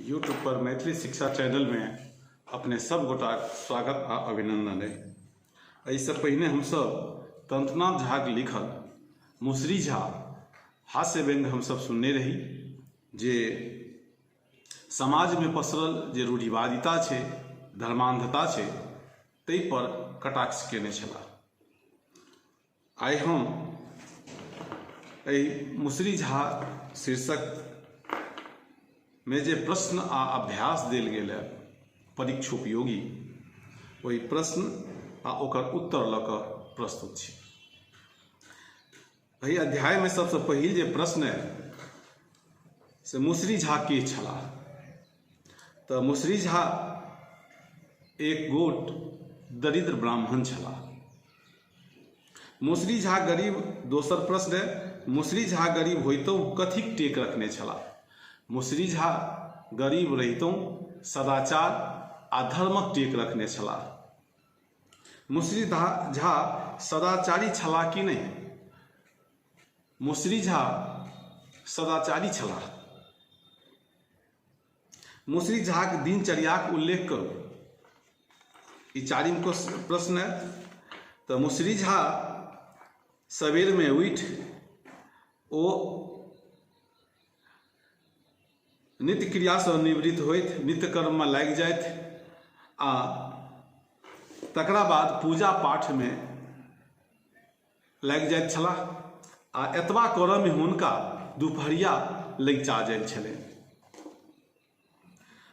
YouTube पर मैथिली शिक्षा channel में अपने सब गोटा स्वागत आ अभिनंदन है। एहिसँ पहिने हमसब तंत्रनाथ झाक लिखल मुसरी झा हास्य व्यंग हमसब सुनने रही जे समाज में पसरल जे रूढ़िवादिता छै, धर्मांधता छै, ताहि पर कटाक्ष केने छलाह। आइ हम एहि मुसरी झा शीर्षक में जे प्रश्न आ अभ्यास देल गेल है परीक्षोपयोगी, वही प्रश्न आ ओकर उत्तर लऽ कऽ प्रस्तुत छी। एहि अध्याय में सबसे पहिल जे प्रश्न है से मुसरी झा के छलाह। तऽ मुसरी झा एक गोट दरिद्र ब्राह्मण छलाह। मुसरी झा गरीब, दोसर प्रश्न है मुसरी झा गरीब होइतौ कथीक टेक रखने छलाह। मुसरी झा गरीब रहितौ सदाचार आ धर्मक टेक रखने छलाह। मुसरी झा सदाचारी छलाह कि नहीं? मुसरी झा सदाचारी छलाह। मुसरी झा के दिनचर्याक उल्लेख करू। ई चारिम को प्रश्न है। तो मुसरी झा सवेर में उठि ओ नित्य क्रिया से निवृत्त होइत नित्य कर्म में लागि जाइत आ तकरा बाद पूजा पाठ में लागि जाइत छलाह आ एतबा करऽ में हुनका दुपहरिया लगिचा जाइत छलै।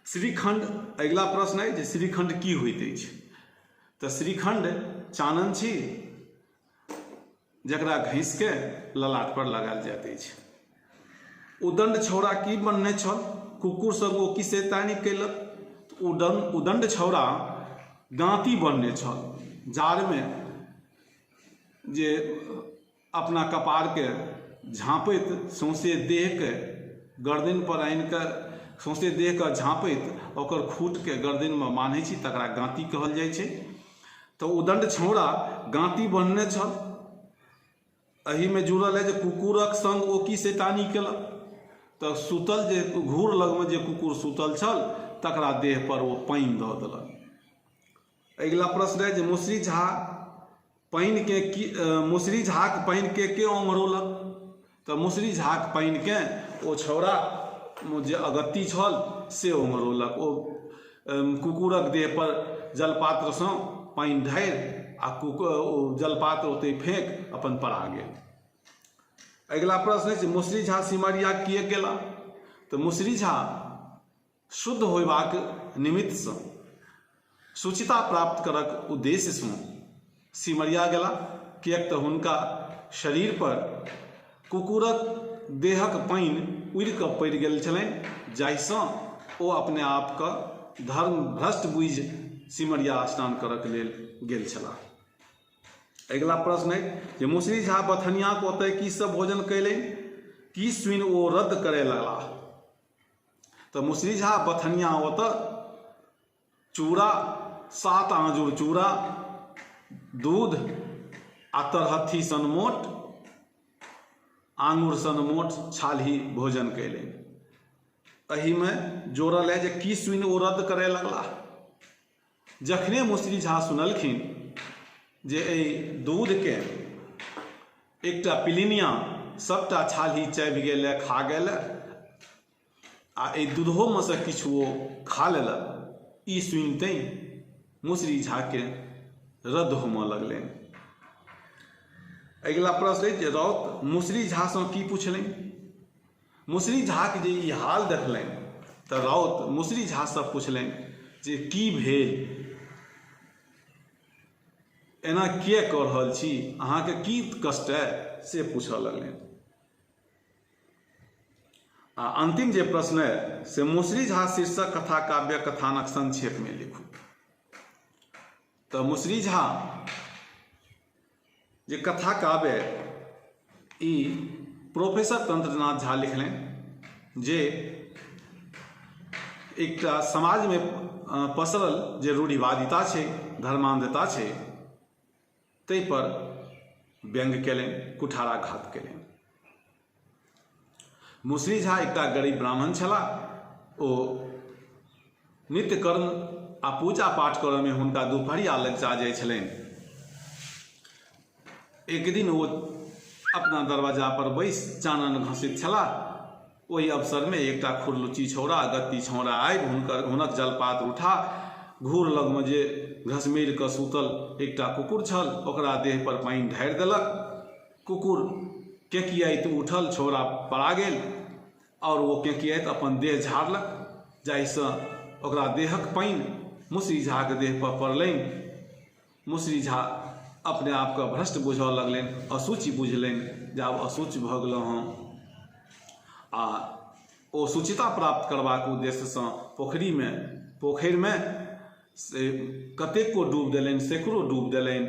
श्रीखंड अगिला प्रश्न है जे श्रीखंड की होइत अछि। तऽ श्रीखंड चानन छी जकरा घैस के ललाट पर लगायल जाइत अछि। उदंड छौड़ा की बनने छल? कुकुर संग ओ की शैतानी कैलक? उदंड छौड़ा गांती बनने छल। जाड़ में जे अपना कपार के झाँपैत सौंसे देह के गर्दन पर आनि के सौंसे देह के झाँपैत ओकर खूट के गर्दन में बान्है छी, तकरा गांती कहल जाइ छै। तो उदंड छौड़ा गांती बनने छल। एही में जुड़ल है जे कुकुरक संग ओ की शैतानी केलक। तो सुतल जे घूर लग में जे कुकुर सुतल छल तकरा देह पर वो पानि दऽ देलक। अगिला प्रश्न है जे मुसरी झा मुसरी झाक पानि के ओंघरौलक। तो मुसरी झाक पानि के ओ छौड़ा जे अगत्ती छल से ओंघरौलक। ओ कुकुरक देह पर जलपात्र सँ पानि ढारि आ ओ जलपात्र ओतै फेंक अपन परा गेल। अगिला प्रश्न है मुसरी झा सिमरिया किए गेला। तो मुसरी झा शुद्ध होयबाक निमित्त सँ शुचिता प्राप्त करक उद्देश्य सँ सिमरिया गेला, किएक तऽ हुनका शरीर पर कुकुरक देहक पानि उड़ि कऽ पड़ि गेल छलनि, जाहिसँ ओ अपने आप के धर्म भ्रष्ट बुझि सिमरिया स्नान करक लेल गेल छलाह। अगिला प्रश्न है जे मुसरी झा बथनिया को ओतय की सब भोजन कैलनि, की सुनि ओ रद्द करे लगलाह। तो मुसरी झा बथनिया ओतय चूड़ा, 7 आँजूर चूड़ा, दूध आ तरहत्थी सन मोट, आंगूर सन मोट छाल्ही भोजन कैलनि। एही में जोड़ल है जे की सुनि ओ रद्द करे लगलाह। जखने मुसरी झा सुनलखिन जे एहि दूध के एकटा पिलिनिया सबटा छाल्ही चाबि गेल, खा गेल आ एहि दूधो में से किछु ओ खा लेलक। ई सुनिते मुसरी झा के रद्द होमऽ लगलनि। अगिला प्रश्न है जे रौत मुसरी झा सँ की पुछलनि। मुसरी झा के जे ई हाल देखलनि तऽ रौत मुसरी झा सँ पुछलनि जे की भेल, एना किए कऽ रहल छी, अहाँके की कष्ट है से पूछऽ लगलनि। आ अंतिम जे प्रश्न है से मुसरी झा शीर्षक कथा काव्य कथानक संक्षेप में लिखू। तो मुसरी झा जे कथा काव्य ई प्रोफेसर तंत्रनाथ झा लिखलनि, जे एकटा समाज में पसरल जे रूढ़िवादिता छै, धर्मांधता छै, ताहि पर व्यंग केलनि, कुठाराघात केलनि। मुसरी झा एकटा गरीब ब्राह्मण छलाह। ओ नित्य कर्म आ पूजा पाठ करय में हुनका दुपहरिया लग जाइ छलनि। एक दिन वो अपना दरवाजा पर बैस चानन घसैत छलाह। ओहि अवसर में एकटा खुरलुची छौड़ा अगत्ती छौड़ा आबि हुनक जलपात उठा घूर लग में जे घसमेर कऽ सुतल एकटा कुकुर छल ओकरा देह पर पानि ढारि देलक। कुकुर केकियाइत उठल, छौड़ा पड़ा गेल और वो केकियाइत अपन देह झाड़लक, जाहिसँ ओकरा देहक पानि मुसरी झा के देह पर पड़लनि। मुसरी झा अपने आप के भ्रष्ट बुझऽ लगलनि, अशुचि बुझलनि जे आब अशुचि भऽ गेलहुँ हँ। आ ओ शुचिता प्राप्त करबाक उद्देश्यसँ पोखरि में से कतेको डूब देलनि, सैकड़ों डूब देलनि।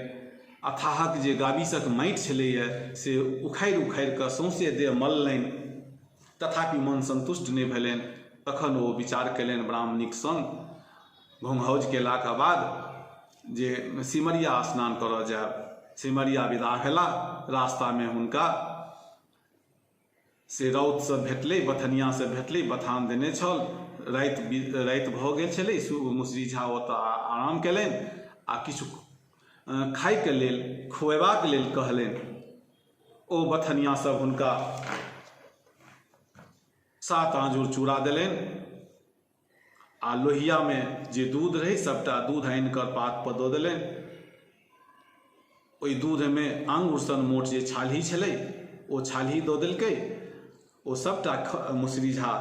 अथाहक जे गाबिसक माटि छलैए से उखाड़ि कऽ सौंसे देह मललनि, तथापि मन संतुष्ट नहि भेलनि। तखन ओ विचार कयलनि ब्राह्मणिक संग घोंघौज केलाक बाद जे सिमरिया स्नान करऽ जायब। सिमरिया विदा भेला। रास्ता में हुनका से रौत से भेटलै, बथनिया से भेटलै, बथान देने छल। राति भऽ गेल छलै। मुसरी झा ओतऽ आराम कयलनि आ किछु खायके लेल खुएबाक लेल कहलनि। ओ बथनिया सब हुनका 7 आँजूर चूड़ा देलनि आ लोहिया में जे दूध रहे सबटा दूध आनि कर पात पर दऽ देलनि। ओहि दूध में आंगुर सन मोट जे छाल्ही छलै ओ छाल्ही दऽ देलकै। ओ सबटा मुसरी झा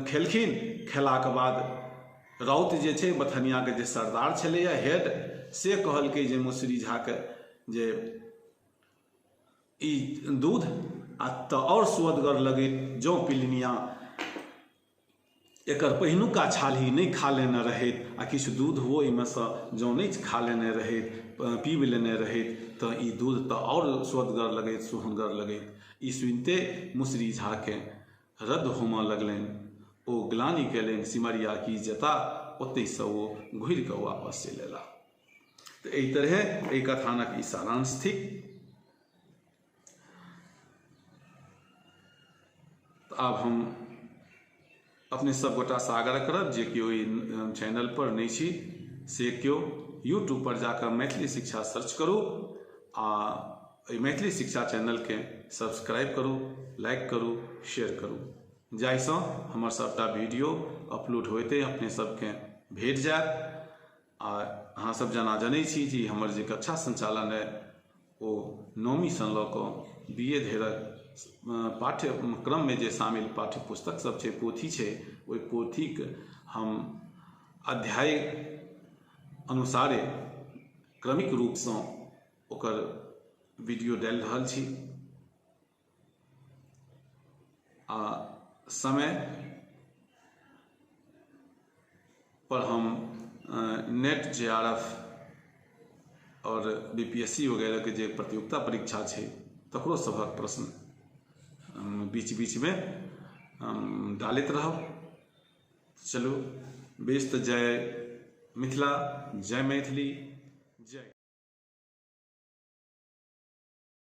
खेलखिन। खेलाक बाद राउत जे छै बथनिया के जे सरदार छलैया हेड, से कहलकै जे मुसरी झा के जे ई दूध आ तऽ और सुअदगर लगैत जँ पिलनिया एकर पहिनुका छाल्ही नहीं खा लेने रहैत आ किछु दूध हो एहिमे सँ जँ नहीं खा लेने रहैत, पीब लेने रहैत तऽ ई दूध तऽ और सुअदगर लगैत, सुहनगर लगैत। ई सुनिते मुसरी झा के रद्द होमऽ लगलनि। ओ ग्लानि कयलनि सिमरिया की जता, ओतहिसँ ओ घुरि कऽ वापस चलि अयलाह। तऽ एहि तरहे एहि कथानक ई सारांश थिक। आब हम अपने सब गोटा से आग्रह करब जे केओ चैनल पर नहीं छी से केओ यूट्यूब पर जाकर मैथिली शिक्षा सर्च करू आ मैथिली शिक्षा चैनल के सब्सक्राइब करू, लाइक करू, शेयर करू, जाहिसँ हमर सबटा वीडियो अपलोड होइते अपने सबके भेट जायत। आ अहाँ सब जना जनै छी जे हमर जे कक्षा संचालन है ओ 9वीं सँ लऽ कऽ BA धरिक पाठ्यक्रम में जे शामिल पाठ्य पुस्तक सब छै, पोथी छै, ओहि पोथीक हम अध्याय अनुसारे क्रमिक रूपसँ ओकर वीडियो डालि रहल छी। आ समय पर हम नेट JRF और BPSC वगैरह के जे प्रतियोगिता परीक्षा छै तकरो सभक प्रश्न बीच में डालैत रहब। चलू बेस तऽ जय मिथिला, जय मैथिली, जय।